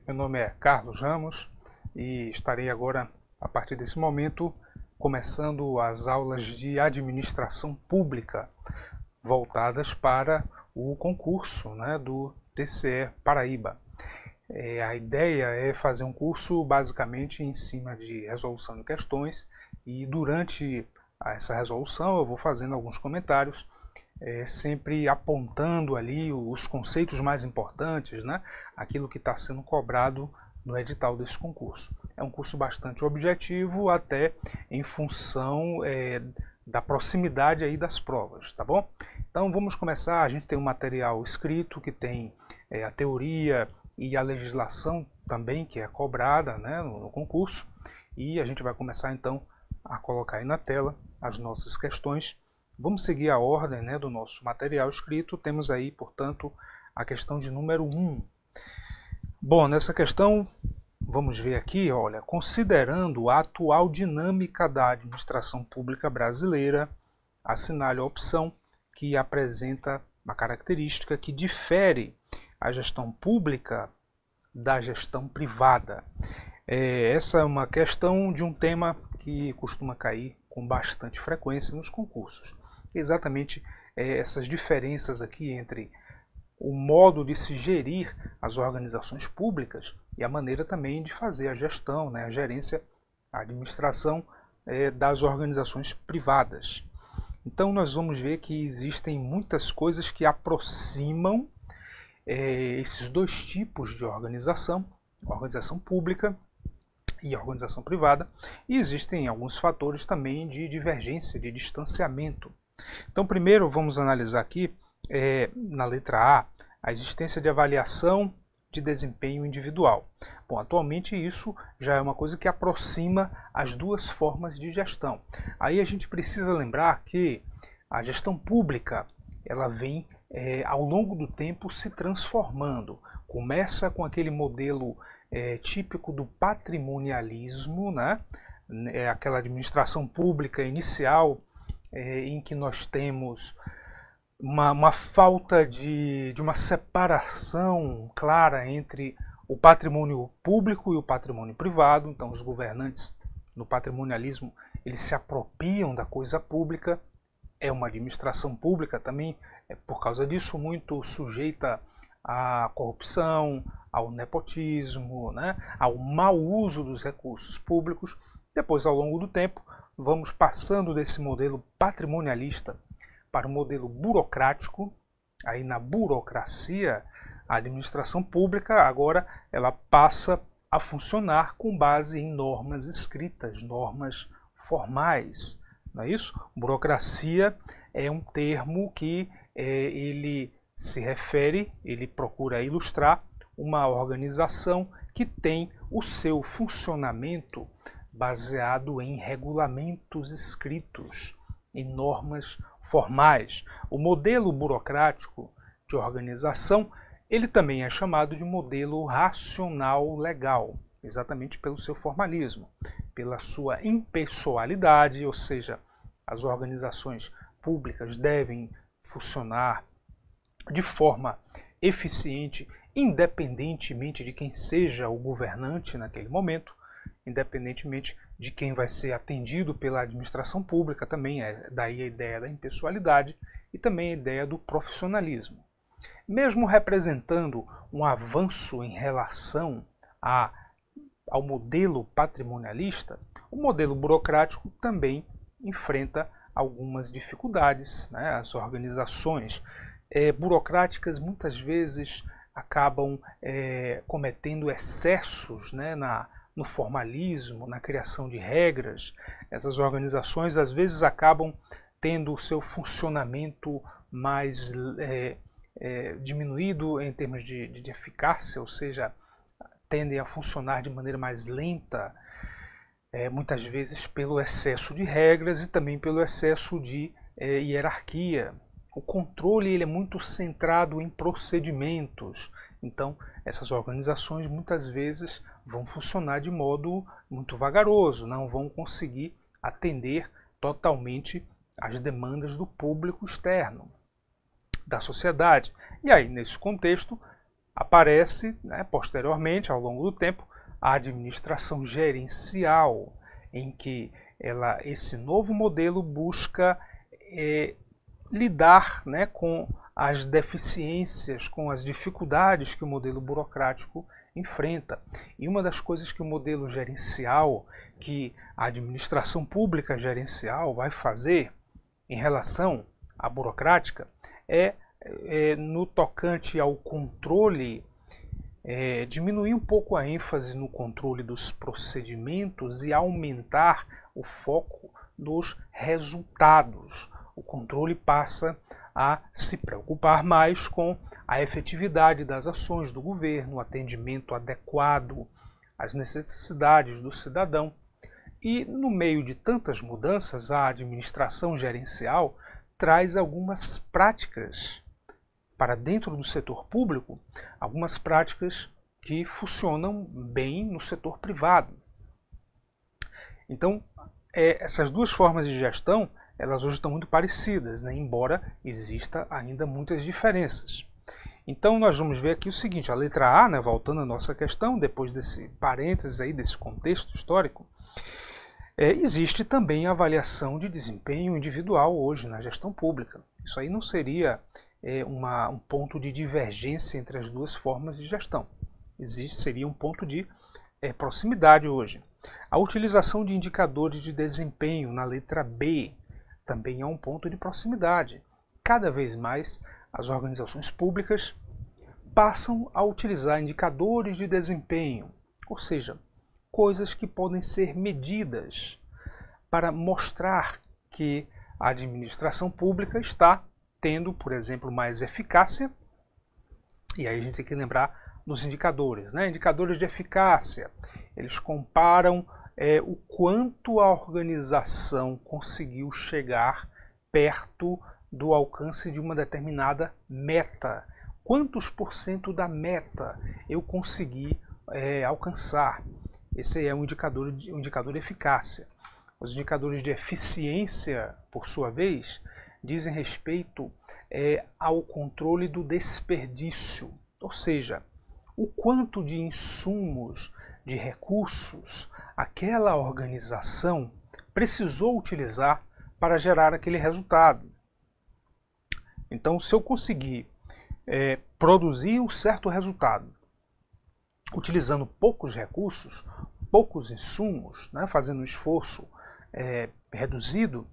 Meu nome é Carlos Ramos e estarei agora, a partir desse momento, começando as aulas de administração pública voltadas para o concurso, do TCE Paraíba. A ideia é fazer um curso basicamente em cima de resolução de questões e durante essa resolução eu vou fazendo alguns comentários, sempre apontando ali os conceitos mais importantes, aquilo que está sendo cobrado no edital desse concurso. É um curso bastante objetivo, até em função da proximidade aí das provas, tá bom? Então vamos começar. A gente tem um material escrito que tem a teoria e a legislação também que é cobrada no concurso, e a gente vai começar então a colocar aí na tela as nossas questões. Vamos seguir a ordem do nosso material escrito. Temos aí, portanto, a questão de número 1. Bom, nessa questão, vamos ver aqui, olha, considerando a atual dinâmica da administração pública brasileira, assinale a opção que apresenta uma característica que difere a gestão pública da gestão privada. Essa é uma questão de um tema que costuma cair com bastante frequência nos concursos. Exatamente essas diferenças aqui entre o modo de se gerir as organizações públicas e a maneira também de fazer a gestão, a gerência, a administração das organizações privadas. Então nós vamos ver que existem muitas coisas que aproximam esses dois tipos de organização, organização pública e organização privada, e existem alguns fatores também de divergência, de distanciamento. Então primeiro vamos analisar aqui, na letra A existência de avaliação de desempenho individual. Bom, atualmente isso já é uma coisa que aproxima as duas formas de gestão. Aí a gente precisa lembrar que a gestão pública ela vem ao longo do tempo se transformando. Começa com aquele modelo típico do patrimonialismo, aquela administração pública inicial em que nós temos uma falta de uma separação clara entre o patrimônio público e o patrimônio privado. Então os governantes no patrimonialismo eles se apropriam da coisa pública. É uma administração pública também, por causa disso, muito sujeita à corrupção, ao nepotismo, ao mau uso dos recursos públicos. Depois, ao longo do tempo, vamos passando desse modelo patrimonialista para o modelo burocrático. Aí na burocracia, a administração pública agora ela passa a funcionar com base em normas escritas, normas formais. Não é isso? Burocracia é um termo que ele se refere, ele procura ilustrar uma organização que tem o seu funcionamento baseado em regulamentos escritos, em normas formais. O modelo burocrático de organização, ele também é chamado de modelo racional legal, exatamente pelo seu formalismo, pela sua impessoalidade, ou seja, as organizações públicas devem funcionar de forma eficiente, independentemente de quem seja o governante naquele momento, independentemente de quem vai ser atendido pela administração pública, também é daí a ideia da impessoalidade e também a ideia do profissionalismo. Mesmo representando um avanço em relação ao modelo patrimonialista, o modelo burocrático também enfrenta algumas dificuldades. As organizações burocráticas muitas vezes acabam cometendo excessos no formalismo, na criação de regras. Essas organizações às vezes acabam tendo o seu funcionamento mais diminuído em termos de eficácia, ou seja, tendem a funcionar de maneira mais lenta, muitas vezes pelo excesso de regras e também pelo excesso de hierarquia. O controle ele é muito centrado em procedimentos, então essas organizações muitas vezes vão funcionar de modo muito vagaroso, não vão conseguir atender totalmente às demandas do público externo, da sociedade. E aí, nesse contexto, Aparece, né, posteriormente, ao longo do tempo, a administração gerencial, em que esse novo modelo busca lidar, né, com as deficiências, com as dificuldades que o modelo burocrático enfrenta. E uma das coisas que o modelo gerencial, que a administração pública gerencial vai fazer em relação à burocrática, no tocante ao controle, diminuir um pouco a ênfase no controle dos procedimentos e aumentar o foco nos resultados. O controle passa a se preocupar mais com a efetividade das ações do governo, o atendimento adequado às necessidades do cidadão. E no meio de tantas mudanças, a administração gerencial traz algumas práticas para dentro do setor público, algumas práticas que funcionam bem no setor privado. Então, essas duas formas de gestão, elas hoje estão muito parecidas, né? Embora exista ainda muitas diferenças. Então nós vamos ver aqui o seguinte, a letra A, né, voltando à nossa questão, depois desse parênteses aí, desse contexto histórico, existe também a avaliação de desempenho individual hoje na gestão pública. Isso aí não seria um ponto de divergência entre as duas formas de gestão. Seria um ponto de proximidade hoje. A utilização de indicadores de desempenho na letra B também é um ponto de proximidade. Cada vez mais as organizações públicas passam a utilizar indicadores de desempenho, ou seja, coisas que podem ser medidas para mostrar que a administração pública está tendo, por exemplo, mais eficácia. E aí a gente tem que lembrar dos indicadores, né? Indicadores de eficácia. Eles comparam o quanto a organização conseguiu chegar perto do alcance de uma determinada meta. Quantos por cento da meta eu consegui alcançar? Esse é um indicador de eficácia. Os indicadores de eficiência, por sua vez, dizem respeito ao controle do desperdício, ou seja, o quanto de insumos, de recursos, aquela organização precisou utilizar para gerar aquele resultado. Então, se eu conseguir produzir um certo resultado utilizando poucos recursos, poucos insumos, né, fazendo um esforço reduzido,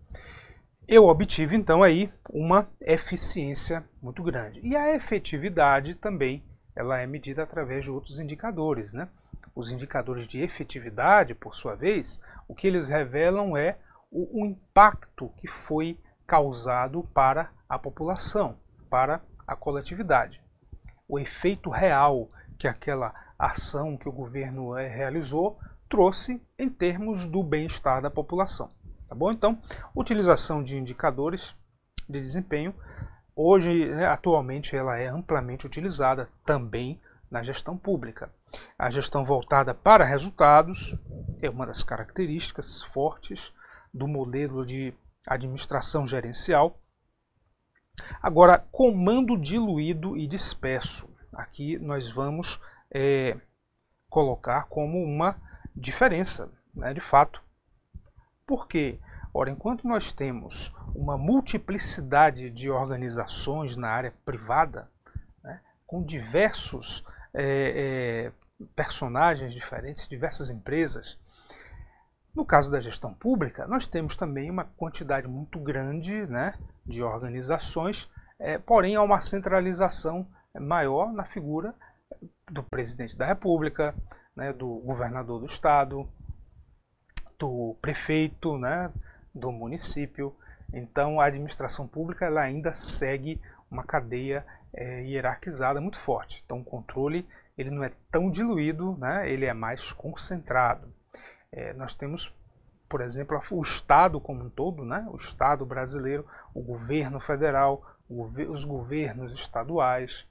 eu obtive então aí uma eficiência muito grande. E a efetividade também ela é medida através de outros indicadores, né? Os indicadores de efetividade, por sua vez, o que eles revelam é o impacto que foi causado para a população, para a coletividade. O efeito real que aquela ação que o governo realizou trouxe em termos do bem-estar da população. Tá bom? Então, utilização de indicadores de desempenho, hoje, atualmente, ela é amplamente utilizada também na gestão pública. A gestão voltada para resultados é uma das características fortes do modelo de administração gerencial. Agora, comando diluído e disperso. Aqui nós vamos colocar como uma diferença, né, de fato. Por quê? Ora, enquanto nós temos uma multiplicidade de organizações na área privada, né, com diversos personagens diferentes, diversas empresas, no caso da gestão pública, nós temos também uma quantidade muito grande, né, de organizações, porém há uma centralização maior na figura do presidente da República, né, do governador do estado, do prefeito, né, do município. Então a administração pública ela ainda segue uma cadeia hierarquizada muito forte. Então o controle ele não é tão diluído, né, ele é mais concentrado. Nós temos, por exemplo, o Estado como um todo, né, o Estado brasileiro, o governo federal, os governos estaduais,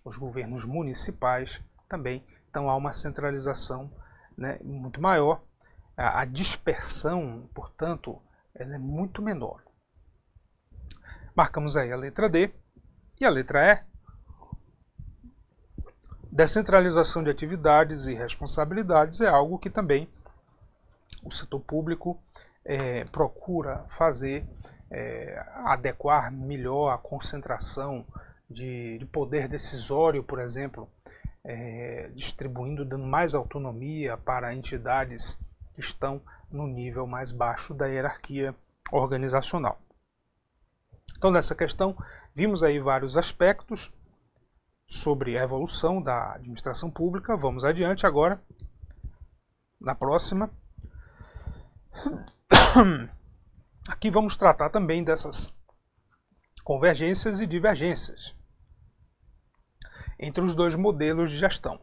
os governos municipais também. Então há uma centralização, né, muito maior. A dispersão, portanto, ela é muito menor. Marcamos aí a letra D e a letra E. Descentralização de atividades e responsabilidades é algo que também o setor público procura fazer, adequar melhor a concentração de poder decisório, por exemplo, distribuindo, dando mais autonomia para entidades que estão no nível mais baixo da hierarquia organizacional. Então, nessa questão, vimos aí vários aspectos sobre a evolução da administração pública. Vamos adiante agora, na próxima. Aqui vamos tratar também dessas convergências e divergências entre os dois modelos de gestão.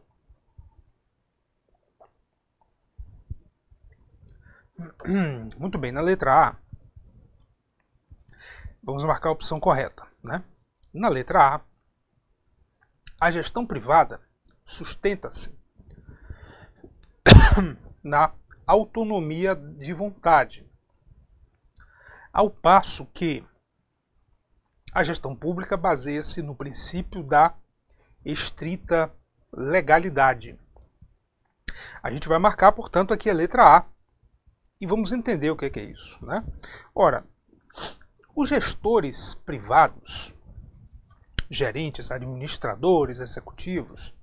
Muito bem, na letra A, vamos marcar a opção correta, né? Na letra A, a gestão privada sustenta-se na autonomia de vontade, ao passo que a gestão pública baseia-se no princípio da estrita legalidade. A gente vai marcar, portanto, aqui a letra A e vamos entender o que é isso, né? Ora, os gestores privados, gerentes, administradores, executivos,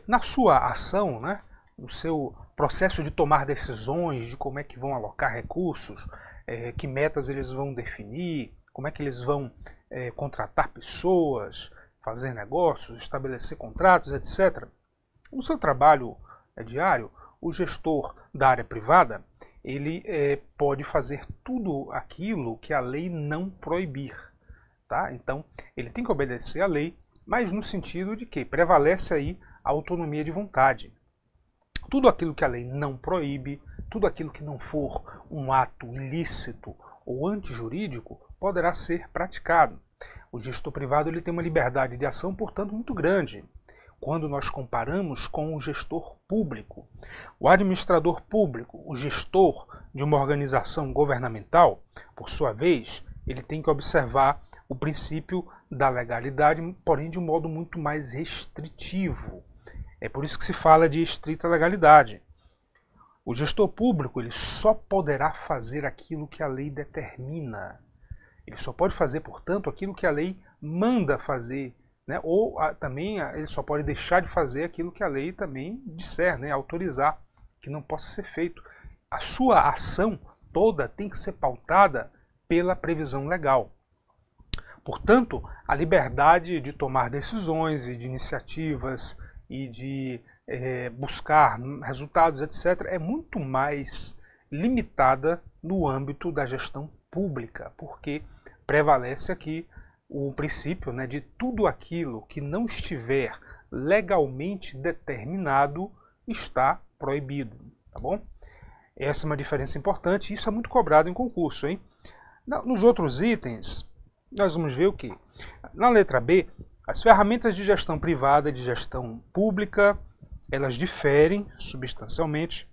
na sua ação, né, no seu processo de tomar decisões de como é que vão alocar recursos, que metas eles vão definir, como é que eles vão contratar pessoas, fazer negócios, estabelecer contratos, etc. No seu trabalho diário, o gestor da área privada, ele pode fazer tudo aquilo que a lei não proibir. Tá? Então, ele tem que obedecer à lei, mas no sentido de que prevalece aí a autonomia de vontade. Tudo aquilo que a lei não proíbe, tudo aquilo que não for um ato ilícito ou antijurídico, poderá ser praticado. O gestor privado ele tem uma liberdade de ação, portanto, muito grande, quando nós comparamos com o gestor público. O administrador público, o gestor de uma organização governamental, por sua vez, ele tem que observar o princípio da legalidade, porém de um modo muito mais restritivo. É por isso que se fala de estrita legalidade. O gestor público ele só poderá fazer aquilo que a lei determina. Ele só pode fazer, portanto, aquilo que a lei manda fazer, né? Ou também ele só pode deixar de fazer aquilo que a lei também disser, né? Autorizar que não possa ser feito. A sua ação toda tem que ser pautada pela previsão legal. Portanto, a liberdade de tomar decisões e de iniciativas e de buscar resultados, etc., é muito mais limitada no âmbito da gestão pública, porque prevalece aqui o princípio, né, de tudo aquilo que não estiver legalmente determinado está proibido, tá bom? Essa é uma diferença importante e isso é muito cobrado em concurso, hein? Nos outros itens, nós vamos ver o que? Na letra B, as ferramentas de gestão privada e de gestão pública, elas diferem substancialmente,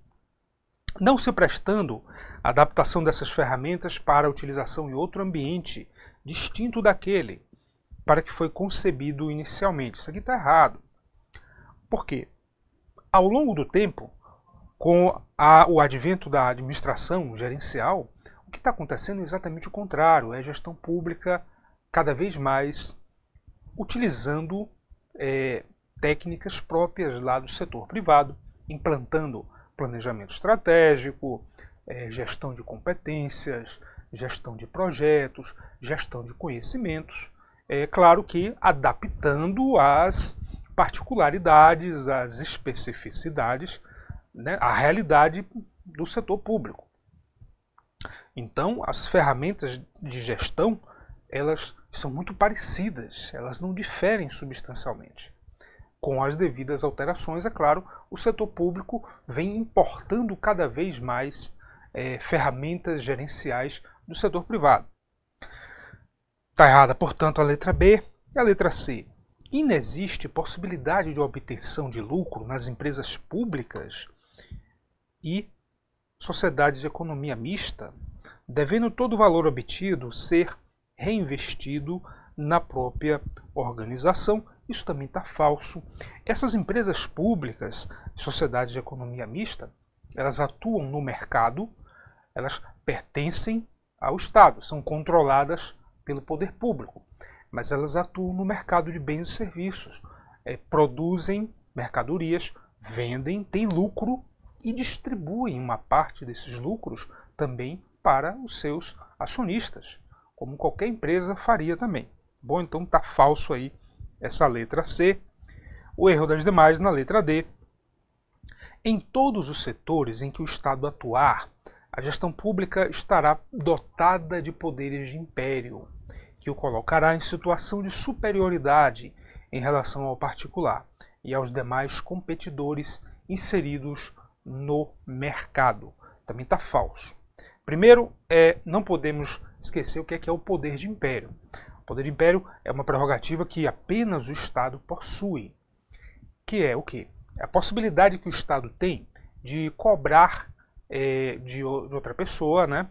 não se prestando a adaptação dessas ferramentas para a utilização em outro ambiente distinto daquele para que foi concebido inicialmente. Isso aqui está errado. Por quê? Ao longo do tempo, com o advento da administração gerencial, o que está acontecendo é exatamente o contrário. É a gestão pública cada vez mais utilizando técnicas próprias lá do setor privado, implantando planejamento estratégico, gestão de competências, gestão de projetos, gestão de conhecimentos, claro que adaptando às particularidades, às especificidades, né, à realidade do setor público. Então, as ferramentas de gestão, elas são muito parecidas, elas não diferem substancialmente. Com as devidas alterações, é claro, o setor público vem importando cada vez mais ferramentas gerenciais do setor privado. Está errada, portanto, a letra B e a letra C. Inexiste possibilidade de obtenção de lucro nas empresas públicas e sociedades de economia mista, devendo todo o valor obtido ser reinvestido na própria organização Isso também está falso. Essas empresas públicas, sociedades de economia mista, elas atuam no mercado, elas pertencem ao Estado, são controladas pelo poder público, mas elas atuam no mercado de bens e serviços, produzem mercadorias, vendem, têm lucro e distribuem uma parte desses lucros também para os seus acionistas, como qualquer empresa faria também. Bom, então está falso aí essa letra C. O erro das demais na letra D. Em todos os setores em que o Estado atuar, a gestão pública estará dotada de poderes de império, que o colocará em situação de superioridade em relação ao particular e aos demais competidores inseridos no mercado. Também está falso. Primeiro, não podemos esquecer o que é o poder de império. O poder de império é uma prerrogativa que apenas o Estado possui, que é o quê? A possibilidade que o Estado tem de cobrar de outra pessoa, né,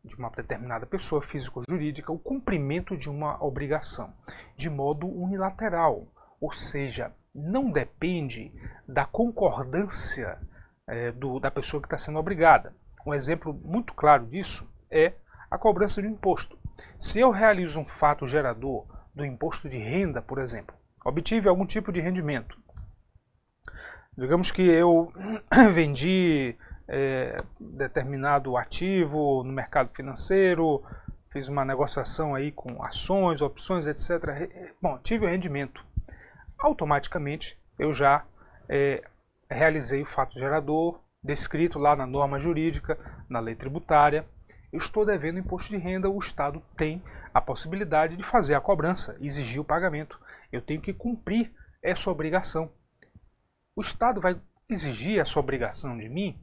de uma determinada pessoa física ou jurídica, o cumprimento de uma obrigação de modo unilateral, ou seja, não depende da concordância da pessoa que está sendo obrigada. Um exemplo muito claro disso é a cobrança de um imposto. Se eu realizo um fato gerador do imposto de renda, por exemplo, obtive algum tipo de rendimento. Digamos que eu vendi determinado ativo no mercado financeiro, fiz uma negociação aí com ações, opções, etc. Bom, tive o rendimento. Automaticamente eu já realizei o fato gerador, descrito lá na norma jurídica, na lei tributária. Eu estou devendo imposto de renda, o Estado tem a possibilidade de fazer a cobrança, exigir o pagamento. Eu tenho que cumprir essa obrigação. O Estado vai exigir essa obrigação de mim,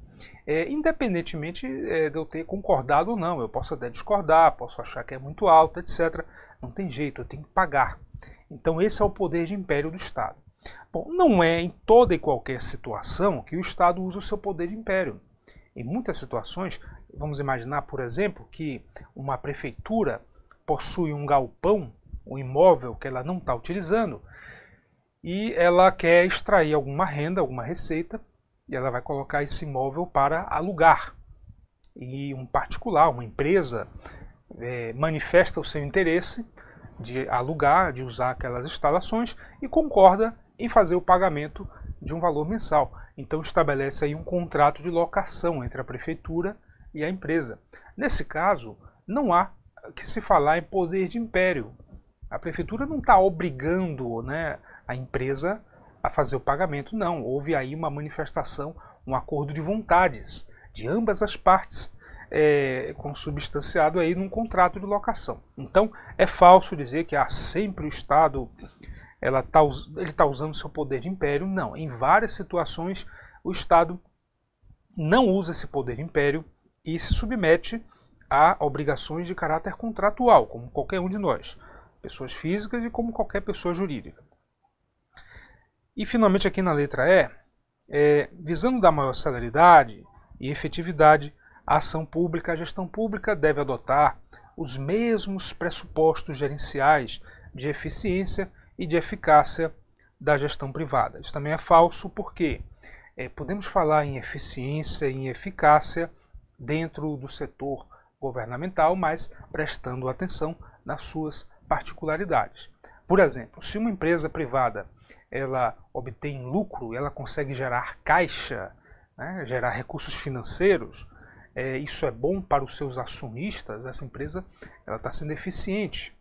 independentemente de eu ter concordado ou não. Eu posso até discordar, posso achar que é muito alto, etc. Não tem jeito, eu tenho que pagar. Então esse é o poder de império do Estado. Bom, não é em toda e qualquer situação que o Estado usa o seu poder de império. Em muitas situações, vamos imaginar, por exemplo, que uma prefeitura possui um galpão, um imóvel que ela não está utilizando, e ela quer extrair alguma renda, alguma receita, e ela vai colocar esse imóvel para alugar. E um particular, uma empresa, manifesta o seu interesse de alugar, de usar aquelas instalações e concorda em fazer o pagamento de um valor mensal. Então estabelece aí um contrato de locação entre a prefeitura e a empresa. Nesse caso, não há que se falar em poder de império. A prefeitura não está obrigando, né, a empresa a fazer o pagamento, não. Houve aí uma manifestação, um acordo de vontades de ambas as partes, consubstanciado aí num contrato de locação. Então é falso dizer que sempre o Estado ele está usando seu poder de império. Não, em várias situações o Estado não usa esse poder de império e se submete a obrigações de caráter contratual, como qualquer um de nós, pessoas físicas e como qualquer pessoa jurídica. E finalmente aqui na letra E, visando dar maior celeridade e efetividade à ação pública, a gestão pública deve adotar os mesmos pressupostos gerenciais de eficiência e de eficácia da gestão privada. Isso também é falso porque podemos falar em eficiência e em eficácia dentro do setor governamental, mas prestando atenção nas suas particularidades. Por exemplo, se uma empresa privada ela obtém lucro, ela consegue gerar caixa, né, gerar recursos financeiros, isso é bom para os seus acionistas, essa empresa está sendo eficiente.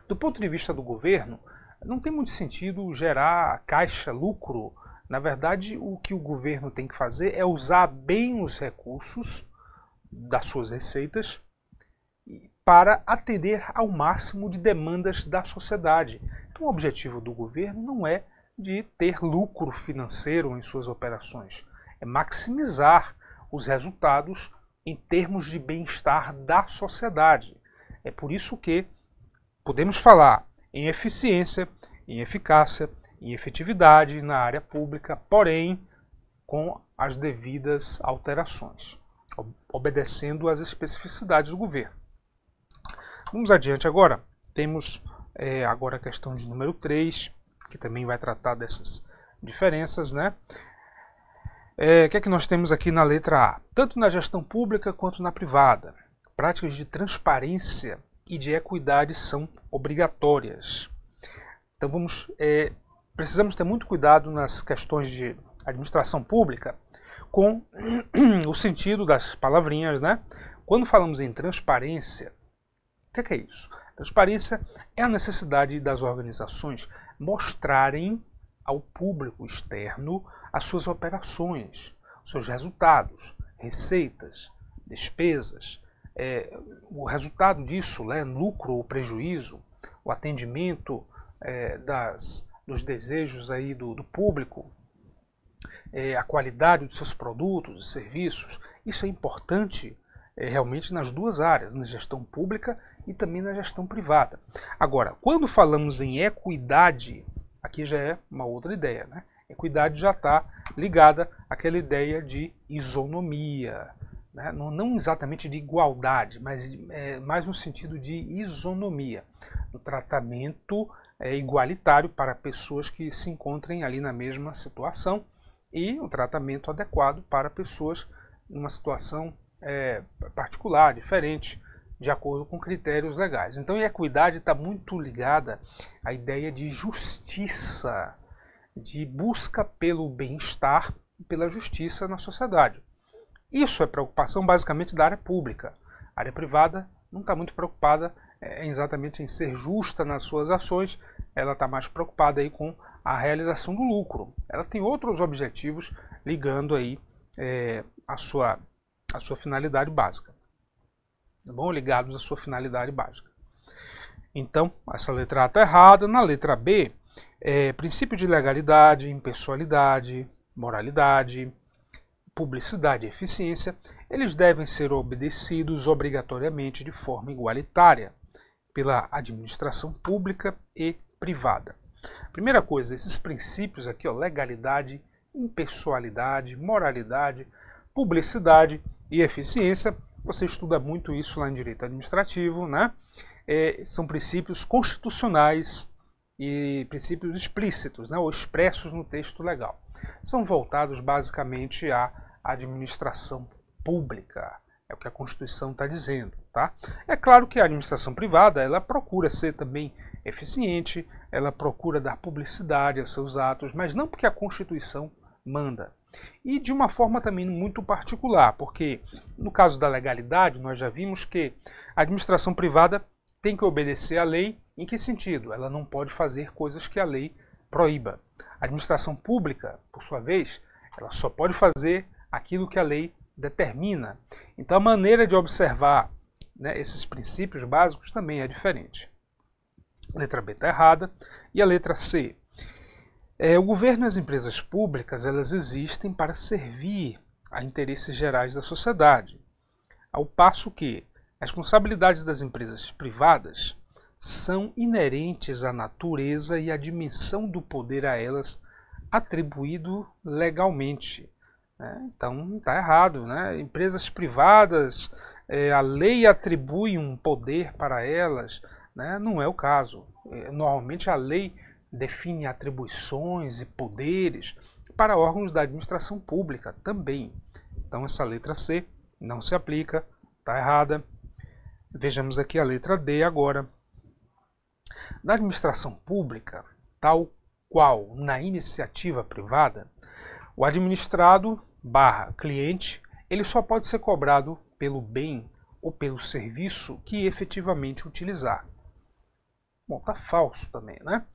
Do ponto de vista do governo, não tem muito sentido gerar caixa, lucro. Na verdade, o que o governo tem que fazer é usar bem os recursos das suas receitas para atender ao máximo de demandas da sociedade. Então, o objetivo do governo não é de ter lucro financeiro em suas operações, é maximizar os resultados em termos de bem-estar da sociedade. É por isso que podemos falar em eficiência, em eficácia, em efetividade na área pública, porém com as devidas alterações, obedecendo às especificidades do governo. Vamos adiante agora. Temos agora a questão de número 3. que também vai tratar dessas diferenças, né? O que é que nós temos aqui na letra A? Tanto na gestão pública quanto na privada, práticas de transparência e de equidade são obrigatórias. Então precisamos ter muito cuidado nas questões de administração pública com o sentido das palavrinhas, né? Quando falamos em transparência, o que é isso? Transparência é a necessidade das organizações mostrarem ao público externo as suas operações, seus resultados, receitas, despesas, o resultado disso, né, lucro ou prejuízo, o atendimento dos desejos aí do público, a qualidade dos seus produtos e serviços. Isso é importante realmente nas duas áreas, na gestão pública e também na gestão privada. Agora, quando falamos em equidade, aqui já é uma outra ideia, né? Equidade já está ligada àquela ideia de isonomia, né? Não exatamente de igualdade, mas mais no sentido de isonomia, no tratamento igualitário para pessoas que se encontrem ali na mesma situação e um tratamento adequado para pessoas numa situação particular, diferente, de acordo com critérios legais. Então, a equidade está muito ligada à ideia de justiça, de busca pelo bem-estar e pela justiça na sociedade. Isso é preocupação basicamente da área pública. A área privada não está muito preocupada exatamente em ser justa nas suas ações, ela está mais preocupada aí com a realização do lucro. Ela tem outros objetivos ligando aí a sua finalidade básica. Tá bom? Ligados à sua finalidade básica. Então, essa letra A está errada. Na letra B, princípio de legalidade, impessoalidade, moralidade, publicidade e eficiência, eles devem ser obedecidos obrigatoriamente de forma igualitária pela administração pública e privada. Primeira coisa, esses princípios aqui, legalidade, impessoalidade, moralidade, publicidade e eficiência, você estuda muito isso lá em direito administrativo, né? São princípios constitucionais e princípios explícitos, né, ou expressos no texto legal. São voltados basicamente à administração pública, é o que a Constituição está dizendo. Tá? É claro que a administração privada ela procura ser também eficiente, ela procura dar publicidade a seus atos, mas não porque a Constituição manda. E de uma forma também muito particular, porque no caso da legalidade nós já vimos que a administração privada tem que obedecer à lei. Em que sentido? Ela não pode fazer coisas que a lei proíba. A administração pública, por sua vez, ela só pode fazer aquilo que a lei determina. Então a maneira de observar, né, esses princípios básicos também é diferente. A letra B está errada. E a letra C? O governo e as empresas públicas elas existem para servir a interesses gerais da sociedade, ao passo que as responsabilidades das empresas privadas são inerentes à natureza e à dimensão do poder a elas atribuído legalmente. Então está errado, né? Empresas privadas, a lei atribui um poder para elas, né? Não é o caso. Normalmente a lei define atribuições e poderes para órgãos da administração pública também. Então essa letra C não se aplica, está errada. Vejamos aqui a letra D agora. Na administração pública, tal qual na iniciativa privada, o administrado / cliente ele só pode ser cobrado pelo bem ou pelo serviço que efetivamente utilizar. Bom, está falso também, né?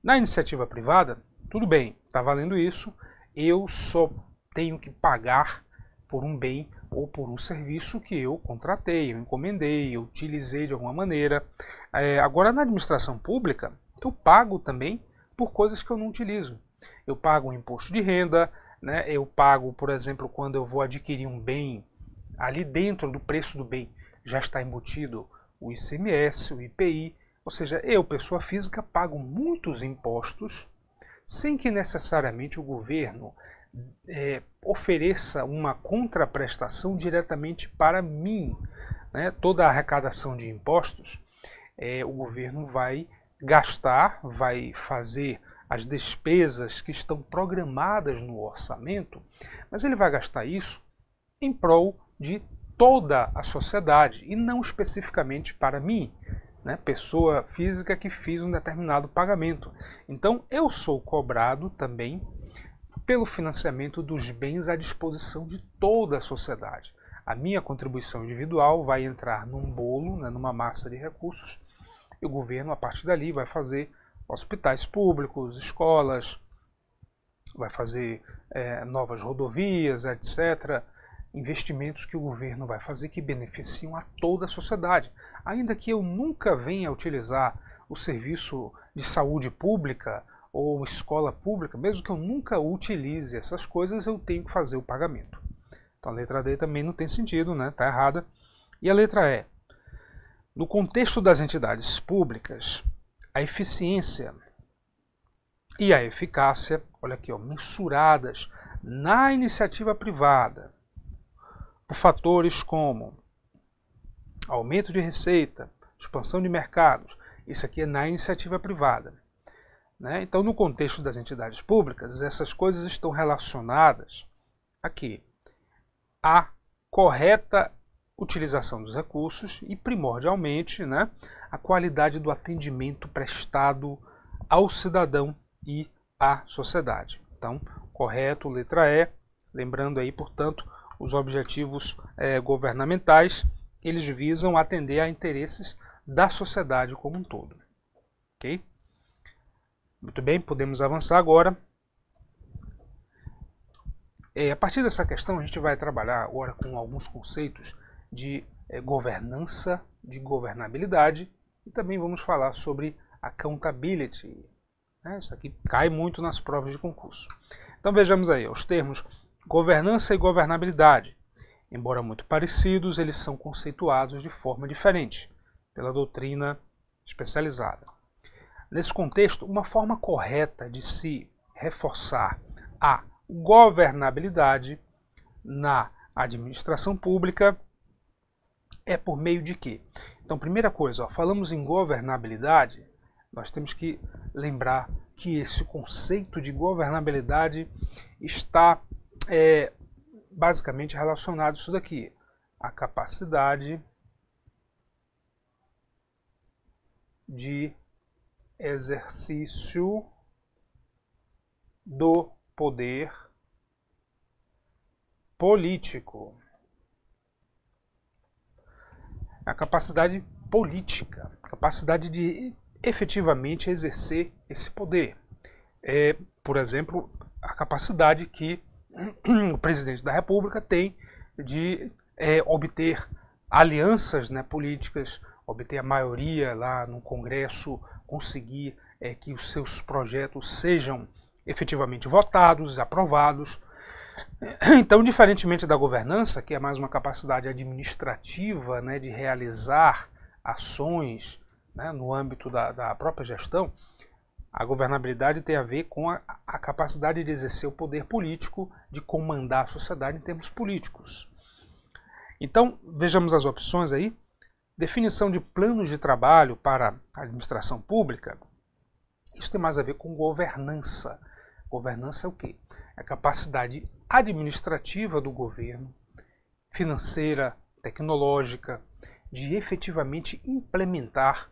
Na iniciativa privada, tudo bem, está valendo isso, eu só tenho que pagar por um bem ou por um serviço que eu contratei, eu encomendei, eu utilizei de alguma maneira. Agora, na administração pública, eu pago também por coisas que eu não utilizo. Eu pago um imposto de renda, né? Eu pago, por exemplo, quando eu vou adquirir um bem, ali dentro do preço do bem já está embutido o ICMS, o IPI, ou seja, eu, pessoa física, pago muitos impostos sem que necessariamente o governo ofereça uma contraprestação diretamente para mim. Né? Toda a arrecadação de impostos, o governo vai gastar, vai fazer as despesas que estão programadas no orçamento, mas ele vai gastar isso em prol de toda a sociedade e não especificamente para mim, né, pessoa física que fiz um determinado pagamento. Então eu sou cobrado também pelo financiamento dos bens à disposição de toda a sociedade. A minha contribuição individual vai entrar num bolo, né, numa massa de recursos, e o governo, a partir dali, vai fazer hospitais públicos, escolas, vai fazer novas rodovias, etc. Investimentos que o governo vai fazer que beneficiam a toda a sociedade. Ainda que eu nunca venha a utilizar o serviço de saúde pública ou escola pública, mesmo que eu nunca utilize essas coisas, eu tenho que fazer o pagamento. Então a letra D também não tem sentido, né? Está errada. E a letra E. No contexto das entidades públicas, a eficiência e a eficácia, olha aqui, ó, mensuradas na iniciativa privada, por fatores como aumento de receita, expansão de mercados, isso aqui é na iniciativa privada. Né? Então, no contexto das entidades públicas, essas coisas estão relacionadas aqui à correta utilização dos recursos e, primordialmente, né, a qualidade do atendimento prestado ao cidadão e à sociedade. Então, correto, letra E. Lembrando aí, portanto, os objetivos governamentais, eles visam atender a interesses da sociedade como um todo. Ok? Muito bem, podemos avançar agora. A partir dessa questão, a gente vai trabalhar agora com alguns conceitos de governança, de governabilidade, e também vamos falar sobre accountability. Isso aqui cai muito nas provas de concurso. Então vejamos aí, os termos governança e governabilidade. Embora muito parecidos, eles são conceituados de forma diferente pela doutrina especializada. Nesse contexto, uma forma correta de se reforçar a governabilidade na administração pública é por meio de quê? Então, primeira coisa, ó, falamos em governabilidade, nós temos que lembrar que esse conceito de governabilidade está basicamente relacionado a isso daqui, a capacidade de exercício do poder político. A capacidade política, a capacidade de efetivamente exercer esse poder. Por exemplo, a capacidade que o presidente da República tem de obter alianças, né, políticas, obter a maioria lá no Congresso, conseguir que os seus projetos sejam efetivamente votados, aprovados. Então, diferentemente da governança, que é mais uma capacidade administrativa, né, de realizar ações, né, no âmbito da própria gestão, a governabilidade tem a ver com a capacidade de exercer o poder político, de comandar a sociedade em termos políticos. Então, vejamos as opções aí. Definição de planos de trabalho para a administração pública. Isso tem mais a ver com governança. Governança é o quê? É a capacidade administrativa do governo, financeira, tecnológica, de efetivamente implementar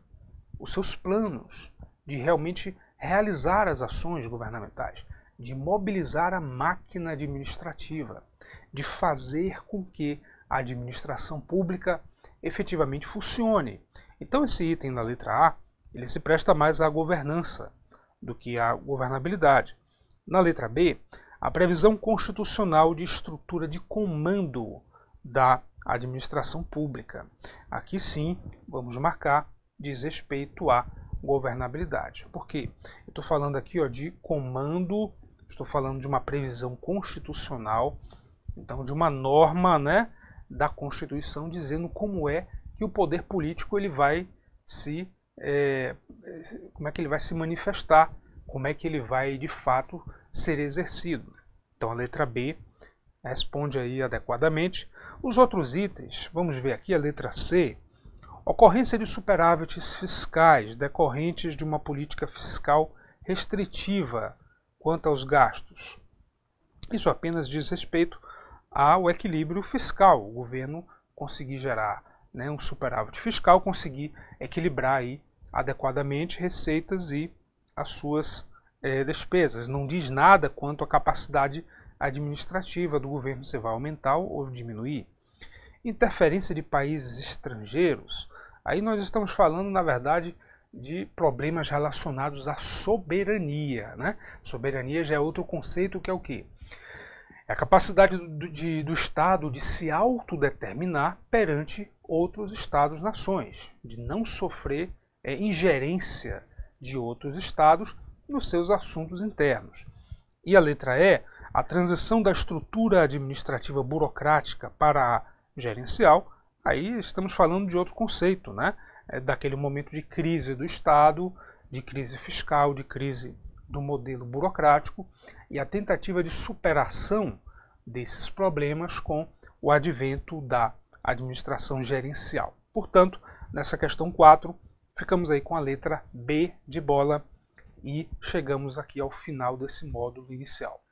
os seus planos, de realmente realizar as ações governamentais, de mobilizar a máquina administrativa, de fazer com que a administração pública efetivamente funcione. Então esse item na letra A, ele se presta mais à governança do que à governabilidade. Na letra B, a previsão constitucional de estrutura de comando da administração pública. Aqui sim, vamos marcar, diz respeito à governabilidade. Por quê? Eu estou falando aqui, ó, de comando, estou falando de uma previsão constitucional, então de uma norma, né, da Constituição dizendo como é que o poder político ele vai se como é que ele vai se manifestar, como é que ele vai de fato ser exercido. Então a letra B responde aí adequadamente. Os outros itens, vamos ver aqui a letra C, ocorrência de superávites fiscais decorrentes de uma política fiscal restritiva quanto aos gastos. Isso apenas diz respeito ao equilíbrio fiscal, o governo conseguir gerar, né, um superávit fiscal, conseguir equilibrar aí adequadamente receitas e as suas despesas. Não diz nada quanto à capacidade administrativa do governo, se vai aumentar ou diminuir. Interferência de países estrangeiros, aí nós estamos falando, na verdade, de problemas relacionados à soberania, né? Soberania já é outro conceito, que é o quê? É a capacidade do Estado de se autodeterminar perante outros Estados-nações, de não sofrer ingerência de outros Estados nos seus assuntos internos. E a letra E, a transição da estrutura administrativa burocrática para a gerencial, aí estamos falando de outro conceito, né? Daquele momento de crise do Estado, de crise fiscal, de crise do modelo burocrático e a tentativa de superação desses problemas com o advento da administração gerencial. Portanto, nessa questão 4, ficamos aí com a letra B de bola e chegamos aqui ao final desse módulo inicial.